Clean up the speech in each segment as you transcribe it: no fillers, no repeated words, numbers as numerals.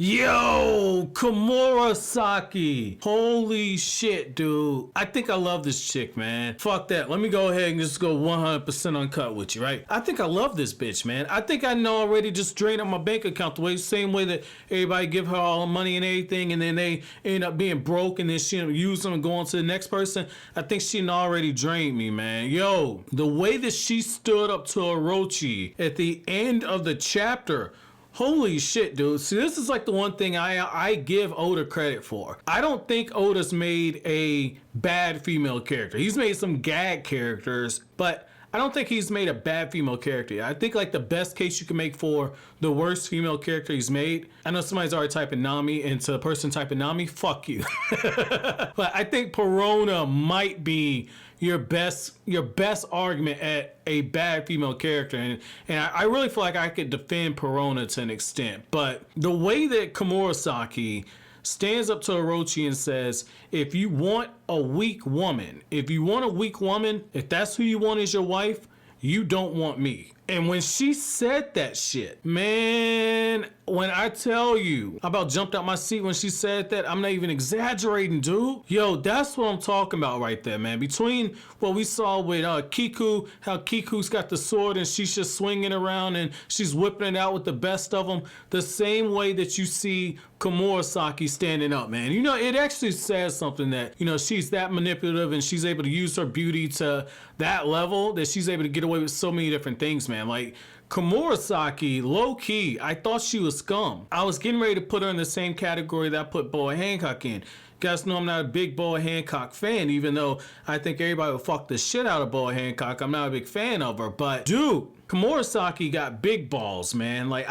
Yo, Komurasaki. Holy shit, dude. I think I love this chick, man. Fuck that. Let me go ahead and just go 100% uncut with you, right? I think I love this bitch, man. I think I know already just drained up my bank account the same way that everybody give her all the money and everything, and then they end up being broke, and then she use them and go on to the next person. I think she already drained me, man. Yo, the way that she stood up to Orochi at the end of the chapter, holy shit, dude. See, this is like the one thing I give Oda credit for. I don't think Oda's made a bad female character. He's made some gag characters, but I don't think he's made a bad female character. I think like the best case you can make for the worst female character he's made. I know somebody's already typing Nami, and to the person typing Nami, fuck you. But I think Paranoia might be your best argument at a bad female character, and I really feel like I could defend Paranoia to an extent. But the way that Komurasaki stands up to Orochi and says, if you want a weak woman, if that's who you want as your wife, you don't want me. And when she said that shit, man, when I tell you, I about jumped out my seat when she said that. I'm not even exaggerating, dude. Yo, that's what I'm talking about right there, man. Between what we saw with Kiku, how Kiku's got the sword and she's just swinging around and she's whipping it out with the best of them, the same way that you see Komurasaki standing up, man. You know, it actually says something that, you know, she's that manipulative and she's able to use her beauty to that level that she's able to get away with so many different things, man. Like, Komurasaki, low-key, I thought she was scum. I was getting ready to put her in the same category that I put Boa Hancock in. You guys know I'm not a big Boa Hancock fan, even though I think everybody would fuck the shit out of Boa Hancock. I'm not a big fan of her, but dude, Komurasaki got big balls, man. Like,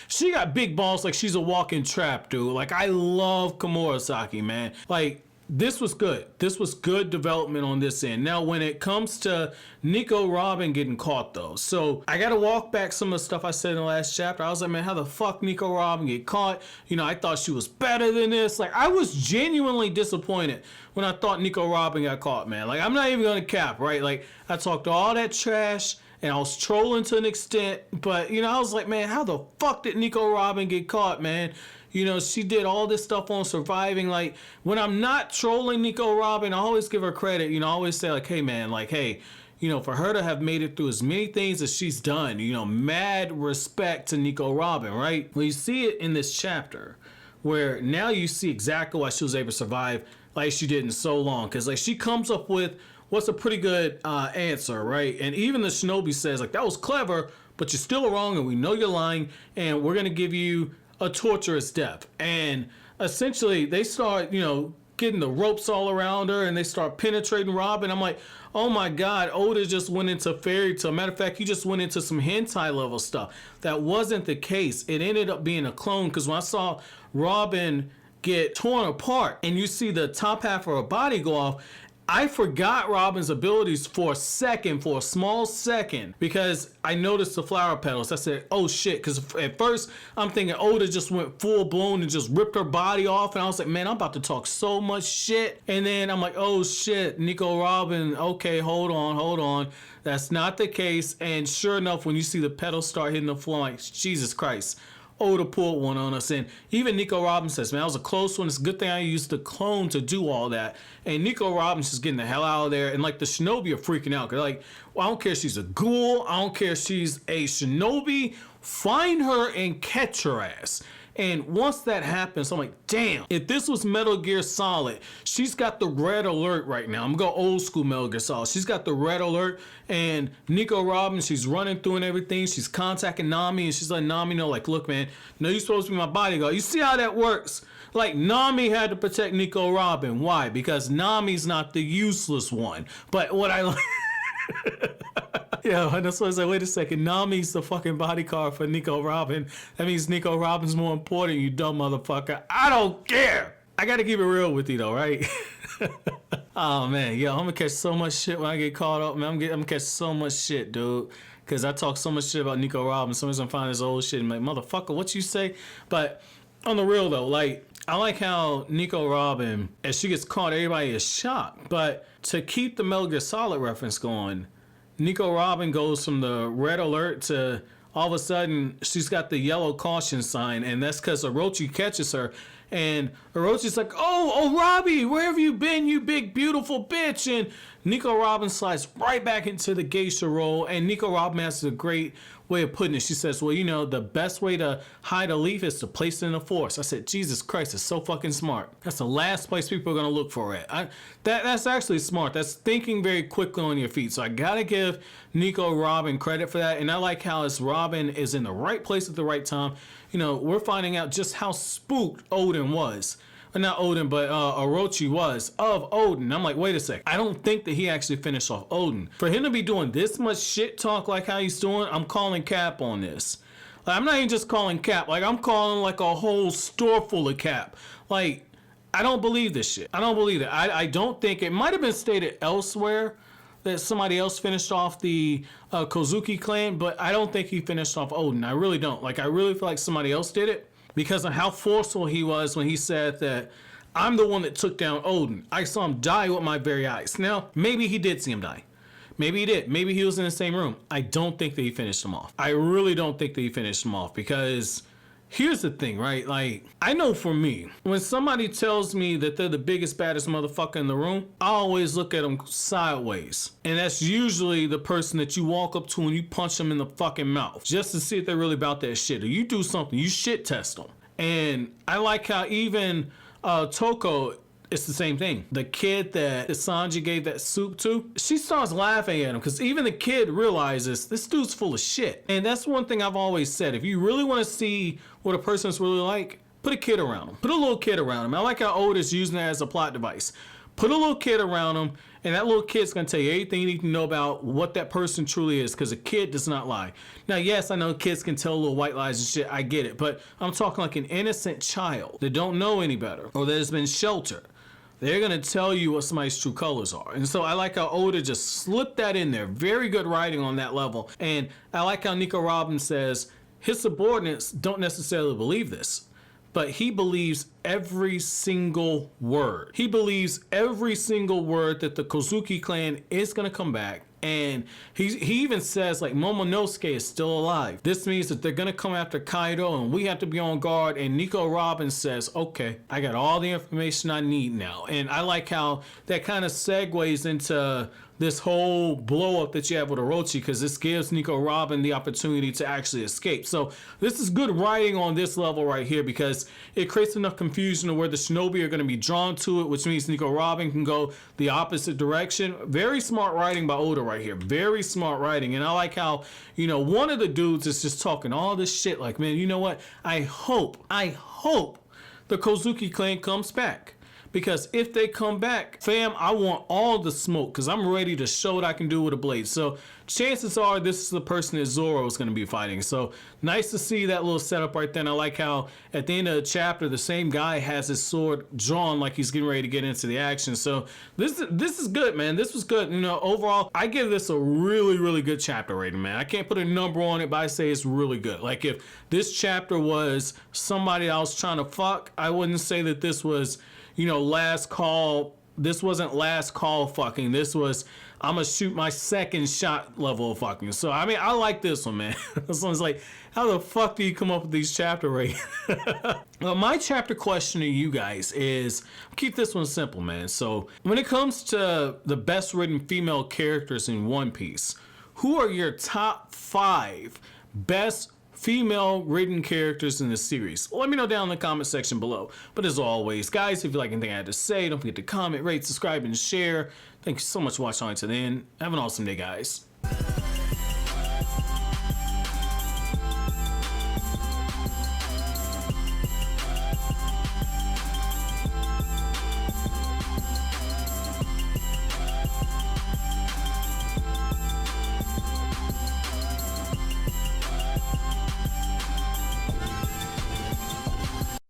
she got big balls like she's a walking trap, dude. Like, I love Komurasaki, man. Like, this was good. This was good development on this end. Now, when it comes to Nico Robin getting caught, though, so I got to walk back some of the stuff I said in the last chapter. I was like, man, how the fuck Nico Robin get caught? You know, I thought she was better than this. Like, I was genuinely disappointed when I thought Nico Robin got caught, man. Like, I'm not even going to cap, right? Like, I talked all that trash, and I was trolling to an extent, but, you know, I was like, man, how the fuck did Nico Robin get caught, man? You know, she did all this stuff on surviving. Like, when I'm not trolling Nico Robin, I always give her credit. You know, I always say, like, hey, man, like, hey, you know, for her to have made it through as many things as she's done, you know, mad respect to Nico Robin, right? Well, you see it in this chapter where now you see exactly why she was able to survive like she did in so long. Because, like, she comes up with what's a pretty good answer, right? And even the Shinobi says, like, that was clever, but you're still wrong, and we know you're lying, and we're going to give you a torturous death. And essentially they start, you know, getting the ropes all around her and they start penetrating Robin. I'm like, oh my God, Oda just went into fairy tale. Matter of fact, he just went into some hentai level stuff. That wasn't the case. It ended up being a clone, because when I saw Robin get torn apart and you see the top half of her body go off, I forgot Robin's abilities for a second, for a small second, because I noticed the flower petals. I said, oh shit, because at first I'm thinking Oda just went full blown and just ripped her body off, and I was like, man, I'm about to talk so much shit. And then I'm like, oh shit, Nico Robin, okay, hold on. That's not the case. And sure enough, when you see the petals start hitting the floor, I'm like, Jesus Christ. Oda pulled one on us. And even Nico Robin says, man, that was a close one. It's a good thing I used the clone to do all that. And Nico Robin's just getting the hell out of there. And like the Shinobi are freaking out. They're like, well, I don't care if she's a ghoul. I don't care if she's a Shinobi. Find her and catch her ass. And once that happens, I'm like, damn, if this was Metal Gear Solid, she's got the red alert right now. I'm going to go old school Metal Gear Solid. She's got the red alert, and Nico Robin, she's running through and everything. She's contacting Nami, and she's letting Nami know, like, look, man, no, you're supposed to be my bodyguard. You see how that works? Like, Nami had to protect Nico Robin. Why? Because Nami's not the useless one. But what I yeah, and that's why I was like, wait a second, Nami's the fucking bodyguard for Nico Robin. That means Nico Robin's more important, you dumb motherfucker. I don't care. I gotta keep it real with you though, right? Oh man, yo, I'm gonna catch so much shit when I get caught up, man. I'm gonna catch so much shit, dude. Cause I talk so much shit about Nico Robin. Somebody's gonna find this old shit and be like, motherfucker, what you say? But on the real though, like, I like how Nico Robin, as she gets caught, everybody is shocked. But to keep the Metal Gear Solid reference going, Nico Robin goes from the red alert to all of a sudden she's got the yellow caution sign, and that's because Orochi catches her. And Orochi's like, oh, Robbie, where have you been, you big, beautiful bitch? And Nico Robin slides right back into the geisha role. And Nico Robin has a great way of putting it. She says, well, you know, the best way to hide a leaf is to place it in a forest. I said, Jesus Christ, it's so fucking smart. That's the last place people are going to look for it. That's actually smart. That's thinking very quickly on your feet. So I got to give Nico Robin credit for that. And I like how as Robin is in the right place at the right time. You know, we're finding out just how spooked Oden was. Not Oden, but Orochi was of Oden. I'm like, wait a sec. I don't think that he actually finished off Oden. For him to be doing this much shit talk like how he's doing, I'm calling cap on this. Like, I'm not even just calling cap. Like, I'm calling like a whole store full of cap. Like, I don't believe this shit. I don't believe it. I don't think it might have been stated elsewhere that somebody else finished off the Kozuki clan, but I don't think he finished off Oden. I really don't. Like, I really feel like somebody else did it because of how forceful he was when he said that I'm the one that took down Oden. I saw him die with my very eyes. Now, maybe he did see him die. Maybe he did. Maybe he was in the same room. I don't think that he finished him off. I really don't think that he finished him off because here's the thing, right? Like, I know for me, when somebody tells me that they're the biggest, baddest motherfucker in the room, I always look at them sideways. And that's usually the person that you walk up to and you punch them in the fucking mouth just to see if they're really about that shit. Or you do something, you shit test them. And I like how even Toko, it's the same thing. The kid that Sanji gave that soup to, she starts laughing at him because even the kid realizes this dude's full of shit. And that's one thing I've always said. If you really want to see what a person's really like, put a kid around him. Put a little kid around him. I like how Oda's using that as a plot device. Put a little kid around him, and that little kid's going to tell you everything you need to know about what that person truly is, because a kid does not lie. Now, yes, I know kids can tell little white lies and shit. I get it. But I'm talking like an innocent child that don't know any better or that has been sheltered. They're going to tell you what somebody's true colors are. And so I like how Oda just slipped that in there. Very good writing on that level. And I like how Nico Robin says his subordinates don't necessarily believe this, but he believes every single word. He believes every single word that the Kozuki clan is going to come back. And he even says, like, Momonosuke is still alive. This means that they're going to come after Kaido and we have to be on guard. And Nico Robin says, okay, I got all the information I need now. And I like how that kind of segues into this whole blow up that you have with Orochi, because this gives Nico Robin the opportunity to actually escape. So this is good writing on this level right here, because it creates enough confusion of where the shinobi are going to be drawn to it, which means Nico Robin can go the opposite direction. Very smart writing by Oda right here. Very smart writing. And I like how, you know, one of the dudes is just talking all this shit like, man, you know what? I hope the Kozuki clan comes back. Because if they come back, fam, I want all the smoke because I'm ready to show what I can do with a blade. So chances are this is the person that Zoro is going to be fighting. So nice to see that little setup right there. And I like how at the end of the chapter, the same guy has his sword drawn like he's getting ready to get into the action. So this is good, man. This was good. You know, overall, I give this a really, really good chapter rating, man. I can't put a number on it, but I say it's really good. Like if this chapter was somebody I was trying to fuck, I wouldn't say that this was, you know, last call. This wasn't last call fucking. This was, I'm gonna shoot my second shot level of fucking. So, I mean, I like this one, man. This one's like, how the fuck do you come up with these chapter ratings? Well, my chapter question to you guys is, keep this one simple, man. So, when it comes to the best written female characters in One Piece, who are your top 5 best female written characters in the series? Let me know down in the comment section below. But as always, guys, if you like anything I had to say, don't forget to comment, rate, subscribe, and share. Thank you so much for watching on to the end. Have an awesome day, guys.